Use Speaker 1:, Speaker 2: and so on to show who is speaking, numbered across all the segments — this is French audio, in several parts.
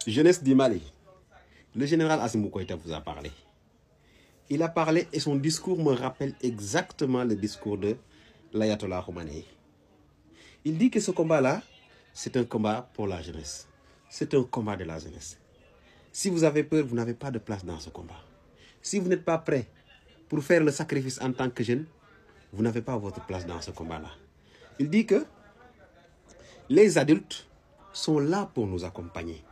Speaker 1: Jeunesse du Mali, le général Assimi Goïta vous a parlé. Il a parlé et son discours me rappelle exactement le discours de l'Ayatollah Khomeini. Il dit que ce combat-là, c'est un combat pour la jeunesse. C'est un combat de la jeunesse. Si vous avez peur, vous n'avez pas de place dans ce combat. Si vous n'êtes pas prêt pour faire le sacrifice en tant que jeune, vous n'avez pas votre place dans ce combat-là. Il dit que les adultes sont là pour nous accompagner,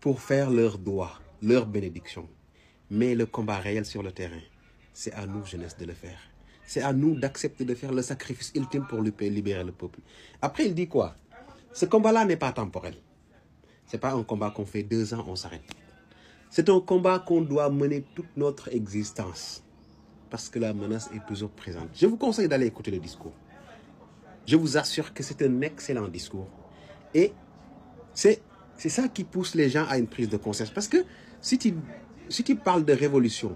Speaker 1: pour faire leurs doigts, leur bénédiction. Mais le combat réel sur le terrain, c'est à nous, jeunesse, de le faire. C'est à nous d'accepter de faire le sacrifice ultime pour libérer le peuple. Après, il dit quoi? Ce combat-là n'est pas temporel. Ce n'est pas un combat qu'on fait 2 ans, on s'arrête. C'est un combat qu'on doit mener toute notre existence. Parce que la menace est toujours présente. Je vous conseille d'aller écouter le discours. Je vous assure que c'est un excellent discours. Et c'est ça qui pousse les gens à une prise de conscience. Parce que si tu parles de révolution,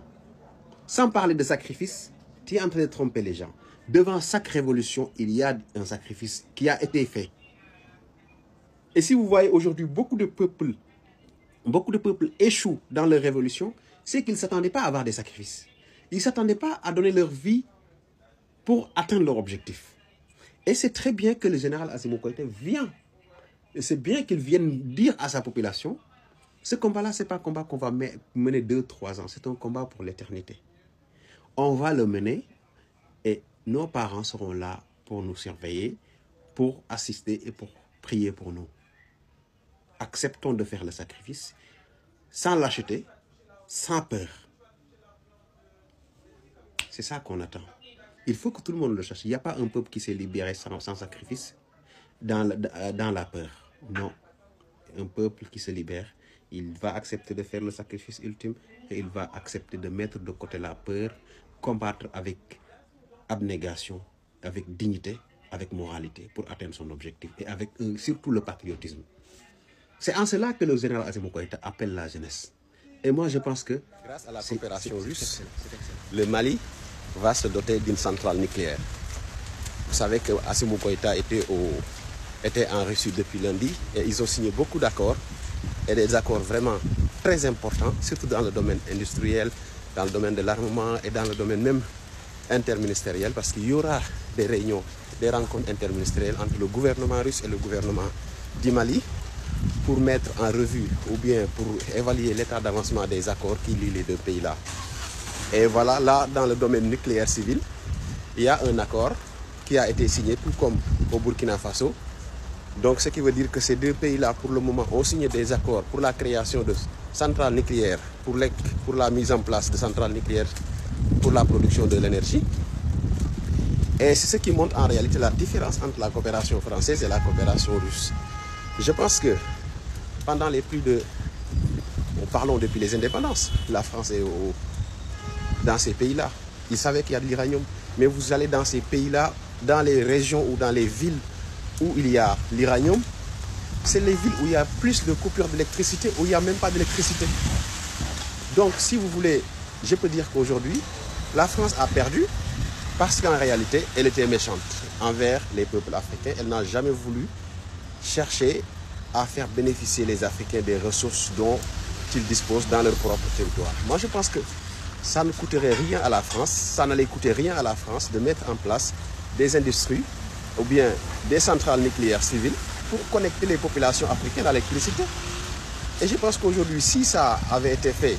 Speaker 1: sans parler de sacrifice, tu es en train de tromper les gens. Devant chaque révolution, il y a un sacrifice qui a été fait. Et si vous voyez aujourd'hui beaucoup de peuples échouent dans leur révolution, c'est qu'ils ne s'attendaient pas à avoir des sacrifices. Ils ne s'attendaient pas à donner leur vie pour atteindre leur objectif. Et c'est très bien que le général Assimi Goïta vient. Et c'est bien qu'il vienne dire à sa population, ce combat-là, ce n'est pas un combat qu'on va mener 2-3 ans. C'est un combat pour l'éternité. On va le mener et nos parents seront là pour nous surveiller, pour assister et pour prier pour nous. Acceptons de faire le sacrifice sans lâcheté, sans peur. C'est ça qu'on attend. Il faut que tout le monde le cherche. Il n'y a pas un peuple qui s'est libéré sans sacrifice dans la peur. Non. Un peuple qui se libère, il va accepter de faire le sacrifice ultime et il va accepter de mettre de côté la peur, combattre avec abnégation, avec dignité, avec moralité pour atteindre son objectif et avec surtout le patriotisme. C'est en cela que le général Assimi Goïta appelle la jeunesse. Et moi, je pense que grâce à la coopération russe, le Mali va se doter d'une centrale nucléaire. Vous savez que Assimi Goïta était en Russie depuis lundi et ils ont signé beaucoup d'accords et des accords vraiment très importants, surtout dans le domaine industriel, dans le domaine de l'armement et dans le domaine même interministériel, parce qu'il y aura des réunions, des rencontres interministérielles entre le gouvernement russe et le gouvernement du Mali pour mettre en revue ou bien pour évaluer l'état d'avancement des accords qui lient les deux pays-là. Et voilà, là, dans le domaine nucléaire civil, il y a un accord qui a été signé, tout comme au Burkina Faso. Donc, ce qui veut dire que ces deux pays-là, pour le moment, ont signé des accords pour la création de centrales nucléaires, pour la mise en place de centrales nucléaires pour la production de l'énergie. Et c'est ce qui montre en réalité la différence entre la coopération française et la coopération russe. Je pense que pendant les parlons depuis les indépendances, la France est dans ces pays-là. Ils savaient qu'il y a de l'uranium. Mais vous allez dans ces pays-là, dans les régions ou dans les villes où il y a l'uranium, c'est les villes où il y a plus de coupures d'électricité, où il n'y a même pas d'électricité. Donc, si vous voulez, je peux dire qu'aujourd'hui, la France a perdu parce qu'en réalité, elle était méchante envers les peuples africains. Elle n'a jamais voulu chercher à faire bénéficier les Africains des ressources dont ils disposent dans leur propre territoire. Moi, je pense que ça ne coûterait rien à la France, ça n'allait coûter rien à la France de mettre en place des industries ou bien des centrales nucléaires civiles pour connecter les populations africaines à l'électricité. Et je pense qu'aujourd'hui, si ça avait été fait,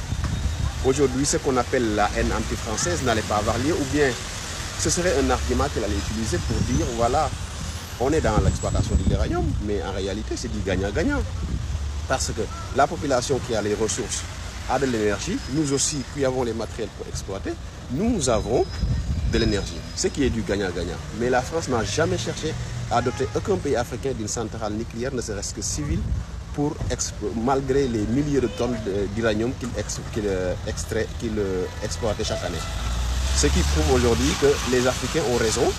Speaker 1: aujourd'hui, ce qu'on appelle la haine anti-française n'allait pas avoir lieu, ou bien ce serait un argument qu'elle allait utiliser pour dire, voilà, on est dans l'exploitation de l'uranium, mais en réalité, c'est du gagnant-gagnant. Parce que la population qui a les ressources a de l'énergie, nous aussi qui avons les matériels pour exploiter, nous avons de l'énergie, ce qui est du gagnant-gagnant. Mais la France n'a jamais cherché à doter aucun pays africain d'une centrale nucléaire, ne serait-ce que civile, malgré les milliers de tonnes d'uranium qu'il exploitait chaque année. Ce qui prouve aujourd'hui que les Africains ont raison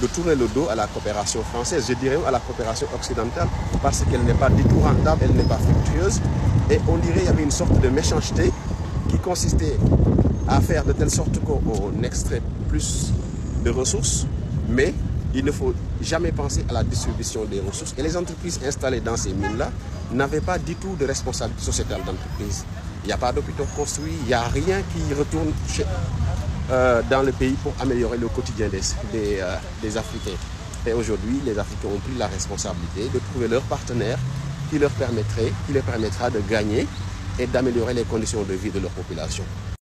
Speaker 1: de tourner le dos à la coopération française, je dirais à la coopération occidentale, parce qu'elle n'est pas du tout rentable, elle n'est pas fructueuse. Et on dirait qu'il y avait une sorte de méchanceté qui consistait à faire de telle sorte qu'on extrait plus de ressources, mais il ne faut jamais pensé à la distribution des ressources. Et les entreprises installées dans ces mines-là n'avaient pas du tout de responsabilité sociétale d'entreprise. Il n'y a pas d'hôpitaux construits, il n'y a rien qui retourne dans le pays pour améliorer le quotidien des Africains. Et aujourd'hui, les Africains ont pris la responsabilité de trouver leur partenaire qui les permettra de gagner et d'améliorer les conditions de vie de leur population.